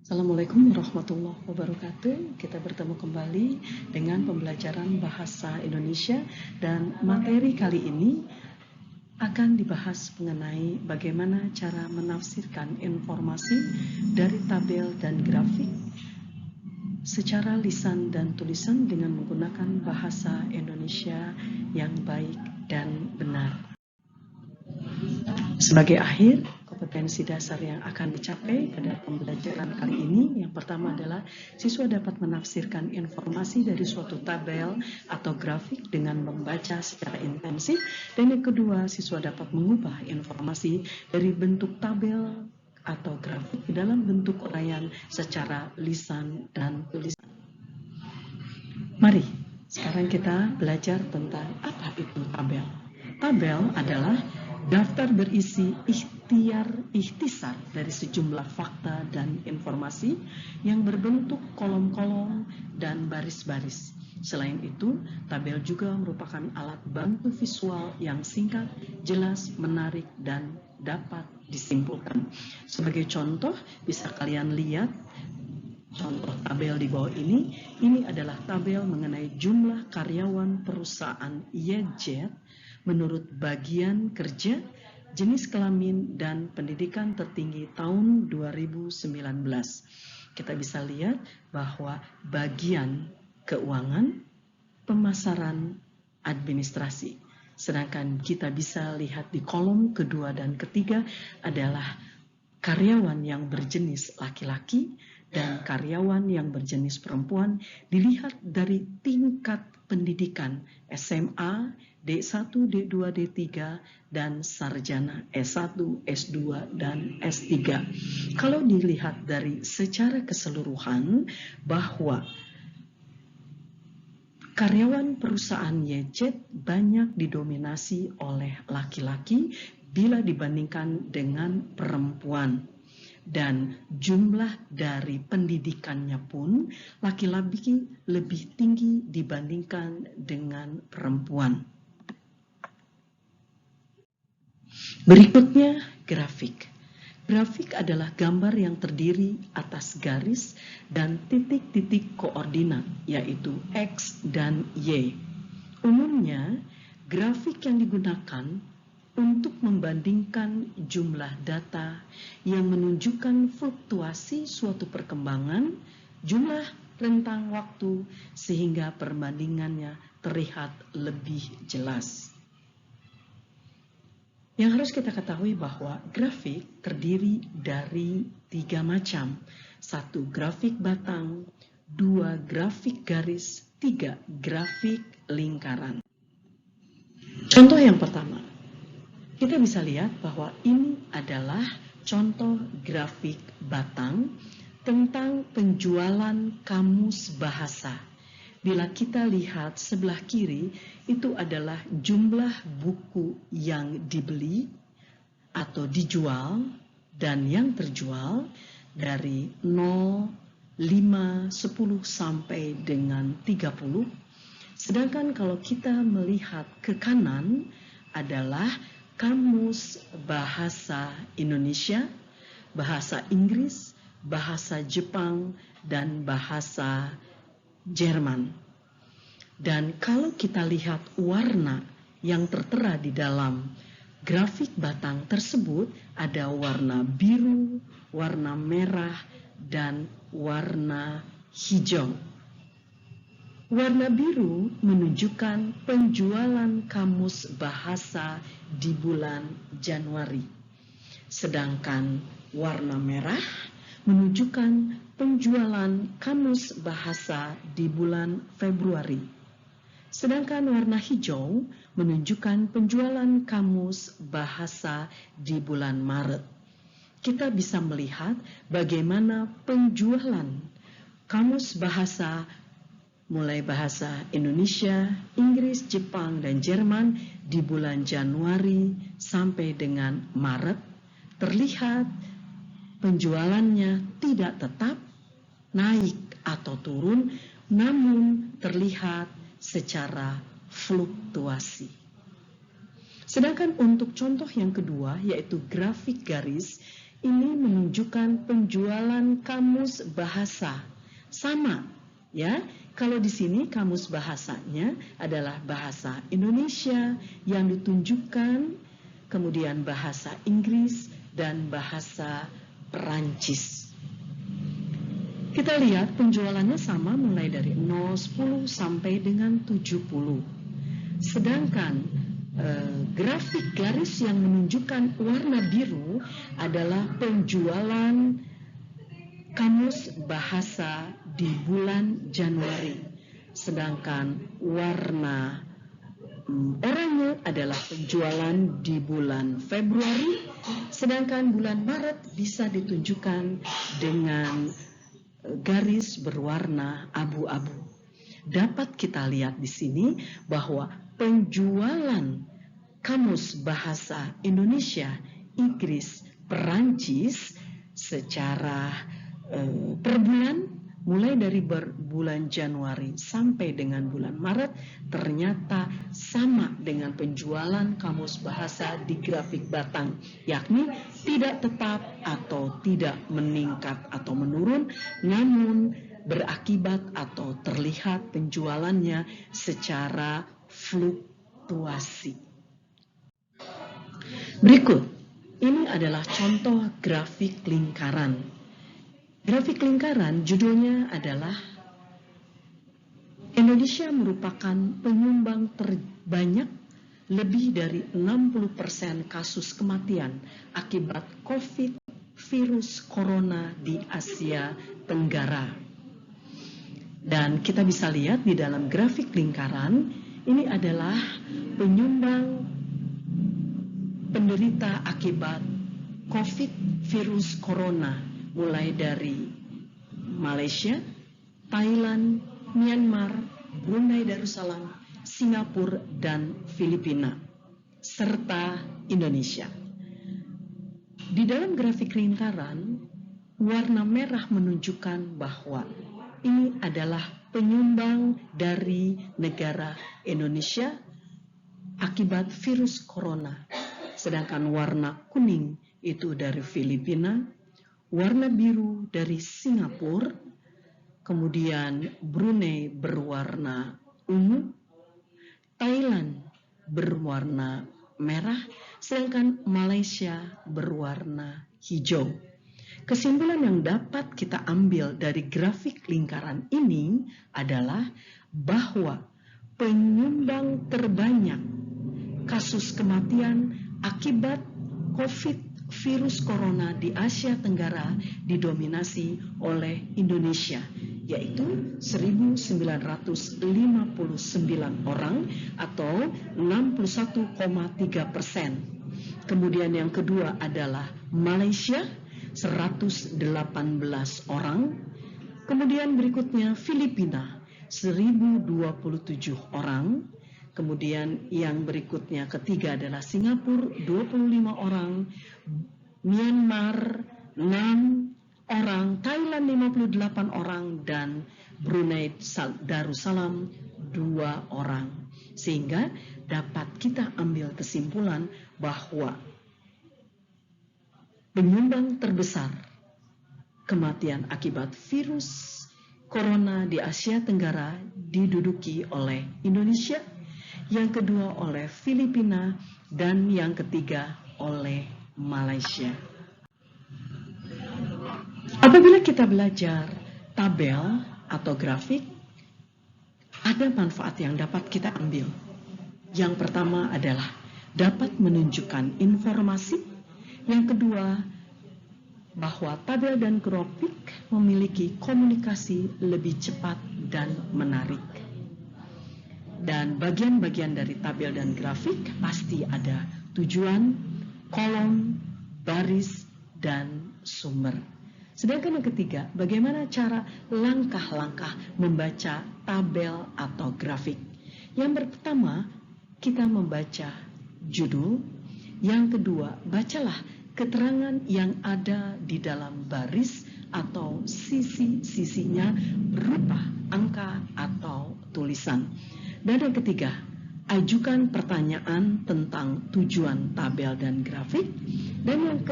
Assalamualaikum warahmatullahi wabarakatuh. Kita bertemu kembali dengan pembelajaran bahasa Indonesia dan materi kali ini akan dibahas mengenai bagaimana cara menafsirkan informasi dari tabel dan grafik secara lisan dan tulisan dengan menggunakan bahasa Indonesia yang baik dan benar. Sebagai akhir, kompetensi dasar yang akan dicapai pada pembelajaran kali ini, yang pertama adalah siswa dapat menafsirkan informasi dari suatu tabel atau grafik dengan membaca secara intensif, dan yang kedua, siswa dapat mengubah informasi dari bentuk tabel atau grafik ke dalam bentuk uraian secara lisan dan tulisan. Mari, sekarang kita belajar tentang apa itu tabel. Tabel adalah daftar berisi ikhtisar dari sejumlah fakta dan informasi yang berbentuk kolom-kolom dan baris-baris. Selain itu, tabel juga merupakan alat bantu visual yang singkat, jelas, menarik, dan dapat disimpulkan. Sebagai contoh, bisa kalian lihat contoh tabel di bawah ini. Ini adalah tabel mengenai jumlah karyawan perusahaan YZ menurut bagian kerja, jenis kelamin, dan pendidikan tertinggi tahun 2019. Kita bisa lihat bahwa bagian keuangan, pemasaran, administrasi. Sedangkan kita bisa lihat di kolom kedua dan ketiga adalah karyawan yang berjenis laki-laki dan karyawan yang berjenis perempuan dilihat dari tingkat pendidikan SMA, D1, D2, D3, dan sarjana S1, S2, dan S3. Kalau dilihat dari secara keseluruhan bahwa karyawan perusahaan YZ banyak didominasi oleh laki-laki bila dibandingkan dengan perempuan. Dan jumlah dari pendidikannya pun laki-laki lebih tinggi dibandingkan dengan perempuan. Berikutnya grafik. Grafik adalah gambar yang terdiri atas garis dan titik-titik koordinat, yaitu X dan Y. Umumnya, grafik yang digunakan untuk membandingkan jumlah data yang menunjukkan fluktuasi suatu perkembangan, jumlah rentang waktu, sehingga perbandingannya terlihat lebih jelas. Yang harus kita ketahui bahwa grafik terdiri dari 3 macam. 1 grafik batang, 2 grafik garis, 3 grafik lingkaran. Contoh yang pertama, kita bisa lihat bahwa ini adalah contoh grafik batang tentang penjualan kamus bahasa. Bila kita lihat sebelah kiri, itu adalah jumlah buku yang dibeli atau dijual dan yang terjual dari 0, 5, 10 sampai dengan 30. Sedangkan kalau kita melihat ke kanan adalah kamus bahasa Indonesia, bahasa Inggris, bahasa Jepang, dan bahasa Jerman. Dan kalau kita lihat warna yang tertera di dalam grafik batang tersebut, ada warna biru, warna merah, dan warna hijau. Warna biru menunjukkan penjualan kamus bahasa di bulan Januari. Sedangkan warna merah menunjukkan penjualan kamus bahasa di bulan Februari. Sedangkan warna hijau menunjukkan penjualan kamus bahasa di bulan Maret. Kita bisa melihat bagaimana penjualan kamus bahasa mulai bahasa Indonesia, Inggris, Jepang, dan Jerman di bulan Januari sampai dengan Maret terlihat penjualannya tidak tetap naik atau turun, namun terlihat secara fluktuasi. Sedangkan untuk contoh yang kedua, yaitu grafik garis, Ini menunjukkan penjualan kamus bahasa. Sama, ya. Kalau di sini kamus bahasanya adalah bahasa Indonesia yang ditunjukkan, kemudian bahasa Inggris dan bahasa Perancis. Kita lihat penjualannya sama mulai dari 0, 10 sampai dengan 70. Sedangkan grafik garis yang menunjukkan warna biru adalah penjualan kamus bahasa di bulan Januari. Sedangkan warna oranye adalah penjualan di bulan Februari. Sedangkan bulan Maret bisa ditunjukkan dengan garis berwarna abu-abu. Dapat kita lihat di sini bahwa penjualan kamus bahasa Indonesia, Inggris, Perancis secara per bulan mulai dari bulan Januari sampai dengan bulan Maret ternyata sama dengan penjualan kamus bahasa di grafik batang, yakni tidak tetap atau tidak meningkat atau menurun, namun berakibat atau terlihat penjualannya secara fluktuasi. Berikut, ini adalah contoh grafik lingkaran. Grafik lingkaran judulnya adalah Indonesia merupakan penyumbang terbanyak lebih dari 60% kasus kematian akibat COVID virus corona di Asia Tenggara. Dan kita bisa lihat di dalam grafik lingkaran, ini adalah penyumbang penderita akibat COVID virus corona mulai dari Malaysia, Thailand, Myanmar, Brunei Darussalam, Singapura, dan Filipina, serta Indonesia. Di dalam grafik lingkaran, warna merah menunjukkan bahwa ini adalah penyumbang dari negara Indonesia akibat virus corona. Sedangkan warna kuning itu dari Filipina, warna biru dari Singapura, kemudian Brunei berwarna ungu, Thailand berwarna merah, sedangkan Malaysia berwarna hijau. Kesimpulan yang dapat kita ambil dari grafik lingkaran ini adalah bahwa penyumbang terbanyak kasus kematian akibat COVID virus corona di Asia Tenggara didominasi oleh Indonesia, yaitu 1.959 orang atau 61,3%. Kemudian yang kedua adalah Malaysia, 118 orang. Kemudian berikutnya Filipina, 1.027 orang. Kemudian yang berikutnya ketiga adalah Singapura, 25 orang, Myanmar 6 orang, Thailand 58 orang, dan Brunei Darussalam 2 orang. Sehingga dapat kita ambil kesimpulan bahwa penyumbang terbesar kematian akibat virus corona di Asia Tenggara diduduki oleh Indonesia, yang kedua oleh Filipina, dan yang ketiga oleh Malaysia. Apabila kita belajar tabel atau grafik, ada manfaat yang dapat kita ambil. Yang pertama adalah dapat menunjukkan informasi. Yang kedua, bahwa tabel dan grafik memiliki komunikasi lebih cepat dan menarik. Dan bagian-bagian dari tabel dan grafik pasti ada tujuan, kolom, baris, dan sumber. Sedangkan yang ketiga, bagaimana cara langkah-langkah membaca tabel atau grafik. Yang pertama, kita membaca judul. Yang kedua, bacalah keterangan yang ada di dalam baris atau sisi-sisinya berupa angka atau tulisan. Dan yang ketiga, ajukan pertanyaan tentang tujuan tabel dan grafik. Dan yang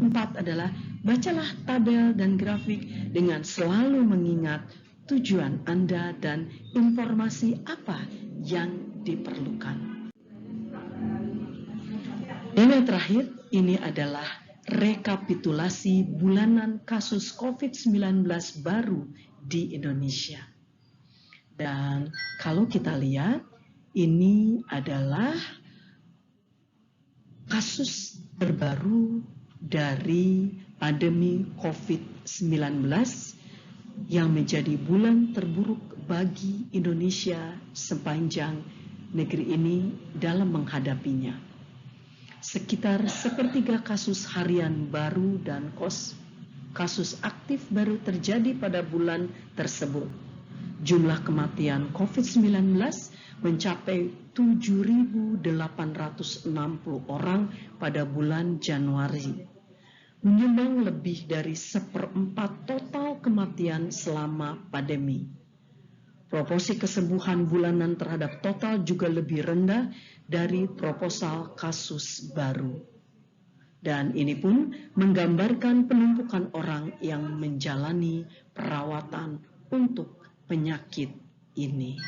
4 adalah bacalah tabel dan grafik dengan selalu mengingat tujuan Anda dan informasi apa yang diperlukan. Dan yang terakhir, ini adalah rekapitulasi bulanan kasus COVID-19 baru di Indonesia. Dan kalau kita lihat, ini adalah kasus terbaru dari pandemi COVID-19 yang menjadi bulan terburuk bagi Indonesia sepanjang negeri ini dalam menghadapinya. Sekitar sepertiga kasus harian baru dan kasus aktif baru terjadi pada bulan tersebut. Jumlah kematian COVID-19 mencapai 7.860 orang pada bulan Januari, menyumbang lebih dari 1/4 total kematian selama pandemi. Proporsi kesembuhan bulanan terhadap total juga lebih rendah dari proposal kasus baru. Dan ini pun menggambarkan penumpukan orang yang menjalani perawatan untuk penyakit ini.